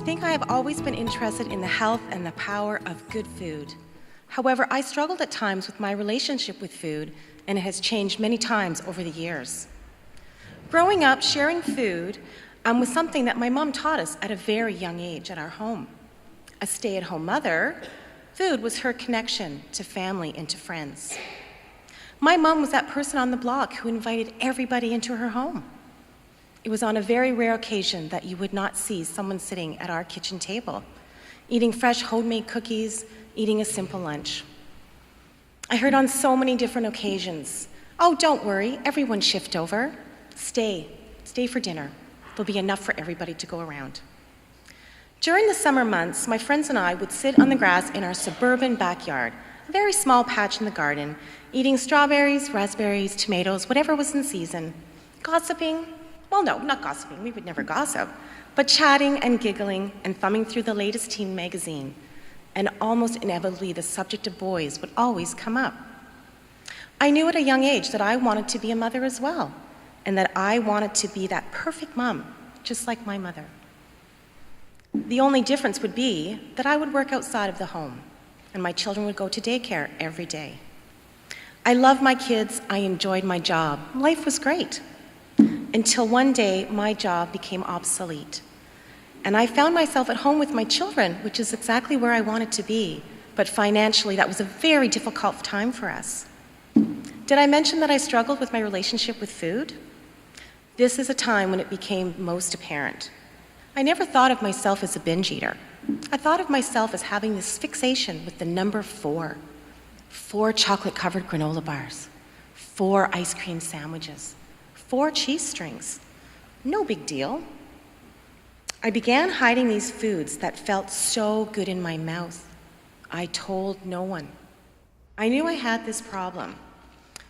think I have always been interested in the health and the power of good food. However, I struggled at times with my relationship with food, and it has changed many times over the years. Growing up, sharing food was something that my mom taught us at a very young age at our home. A stay-at-home mother, food was her connection to family and to friends. My mom was that person on the block who invited everybody into her home. It was on a very rare occasion that you would not see someone sitting at our kitchen table, eating fresh homemade cookies, eating a simple lunch. I heard on so many different occasions, "Oh, don't worry, everyone shift over. Stay for dinner. There'll be enough for everybody to go around." During the summer months, my friends and I would sit on the grass in our suburban backyard, a very small patch in the garden, eating strawberries, raspberries, tomatoes, whatever was in season, gossiping. Well, no, not gossiping, we would never gossip, but chatting and giggling and thumbing through the latest teen magazine. And almost inevitably, the subject of boys would always come up. I knew at a young age that I wanted to be a mother as well, and that I wanted to be that perfect mom, just like my mother. The only difference would be that I would work outside of the home, and my children would go to daycare every day. I loved my kids, I enjoyed my job. Life was great. Until one day, my job became obsolete. And I found myself at home with my children, which is exactly where I wanted to be. But financially, that was a very difficult time for us. Did I mention that I struggled with my relationship with food? This is a time when it became most apparent. I never thought of myself as a binge eater. I thought of myself as having this fixation with the number 4. 4 chocolate-covered granola bars, 4 ice cream sandwiches, 4 cheese strings. No big deal. I began hiding these foods that felt so good in my mouth. I told no one. I knew I had this problem,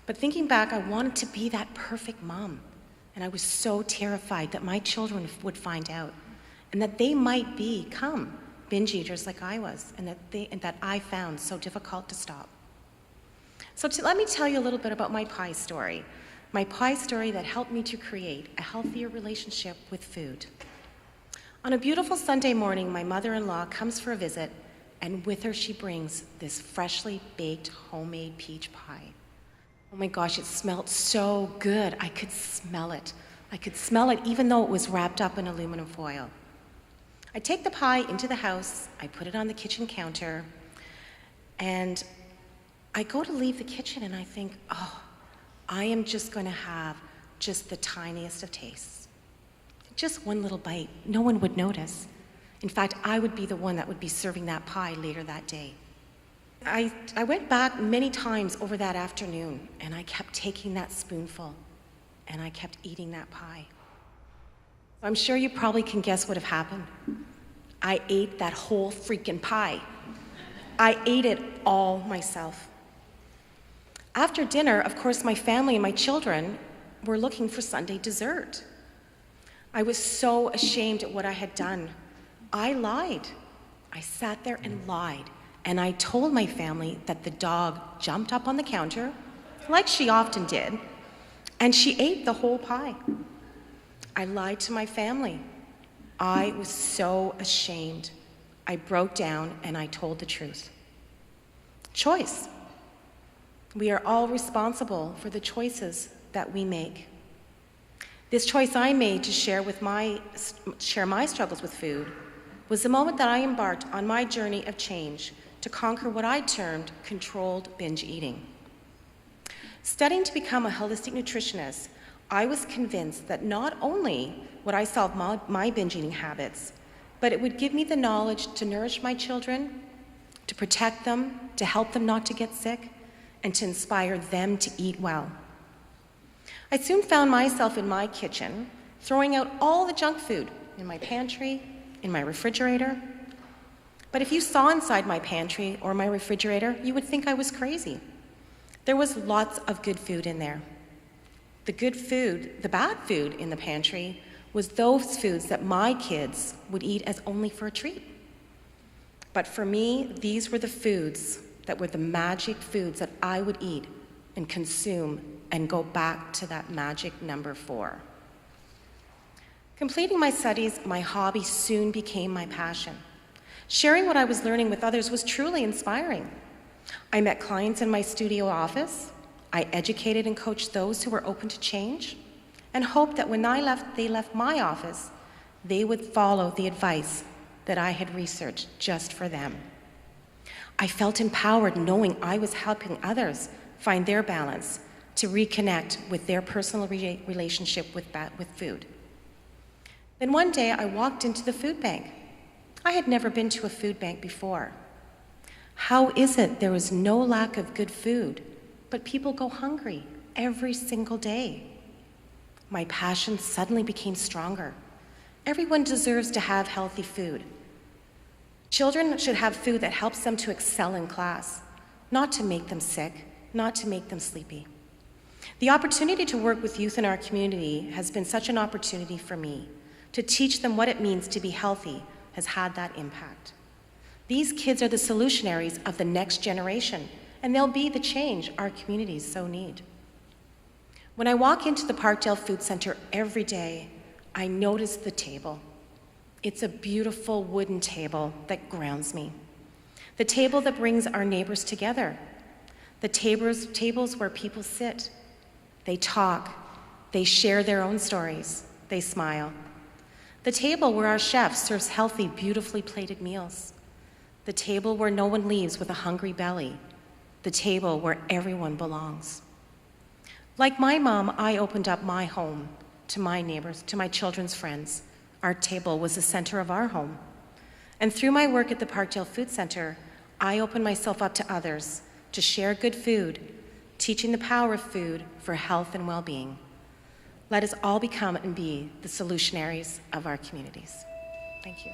but thinking back, I wanted to be that perfect mom, and I was so terrified that my children would find out, and that they might become binge eaters like I was, and that I found so difficult to stop. So let me tell you a little bit about my pie story. My pie story that helped me to create a healthier relationship with food. On a beautiful Sunday morning, my mother-in-law comes for a visit, and with her she brings this freshly baked homemade peach pie. Oh my gosh, it smelled so good. I could smell it. I could smell it even though it was wrapped up in aluminum foil. I take the pie into the house, I put it on the kitchen counter, and I go to leave the kitchen and I think, oh, I am just going to have just the tiniest of tastes. Just one little bite. No one would notice. In fact, I would be the one that would be serving that pie later that day. I went back many times over that afternoon, and I kept taking that spoonful, and I kept eating that pie. I'm sure you probably can guess what have happened. I ate that whole freaking pie. I ate it all myself. After dinner, of course, my family and my children were looking for Sunday dessert. I was so ashamed at what I had done. I lied. I sat there and lied, and I told my family that the dog jumped up on the counter, like she often did, and she ate the whole pie. I lied to my family. I was so ashamed. I broke down and I told the truth. Choice. We are all responsible for the choices that we make. This choice I made to share my struggles with food was the moment that I embarked on my journey of change to conquer what I termed controlled binge eating. Studying to become a holistic nutritionist, I was convinced that not only would I solve my binge eating habits, but it would give me the knowledge to nourish my children, to protect them, to help them not to get sick, and to inspire them to eat well. I soon found myself in my kitchen, throwing out all the junk food in my pantry, in my refrigerator. But if you saw inside my pantry or my refrigerator, you would think I was crazy. There was lots of good food in there. The good food, the bad food in the pantry, was those foods that my kids would eat as only for a treat. But for me, these were the foods that were the magic foods that I would eat and consume and go back to that magic number 4. Completing my studies, my hobby soon became my passion. Sharing what I was learning with others was truly inspiring. I met clients in my studio office. I educated and coached those who were open to change, and hoped that when they left my office, they would follow the advice that I had researched just for them. I felt empowered knowing I was helping others find their balance to reconnect with their personal relationship with food. Then one day I walked into the food bank. I had never been to a food bank before. How is it there is no lack of good food, but people go hungry every single day? My passion suddenly became stronger. Everyone deserves to have healthy food. Children should have food that helps them to excel in class, not to make them sick, not to make them sleepy. The opportunity to work with youth in our community has been such an opportunity for me. To teach them what it means to be healthy has had that impact. These kids are the solutionaries of the next generation, and they'll be the change our communities so need. When I walk into the Parkdale Food Center every day, I notice the table. It's a beautiful wooden table that grounds me. The table that brings our neighbors together. The tables where people sit. They talk. They share their own stories. They smile. The table where our chef serves healthy, beautifully plated meals. The table where no one leaves with a hungry belly. The table where everyone belongs. Like my mom, I opened up my home to my neighbors, to my children's friends. Our table was the center of our home. And through my work at the Parkdale Food Center, I opened myself up to others to share good food, teaching the power of food for health and well-being. Let us all become and be the solutionaries of our communities. Thank you.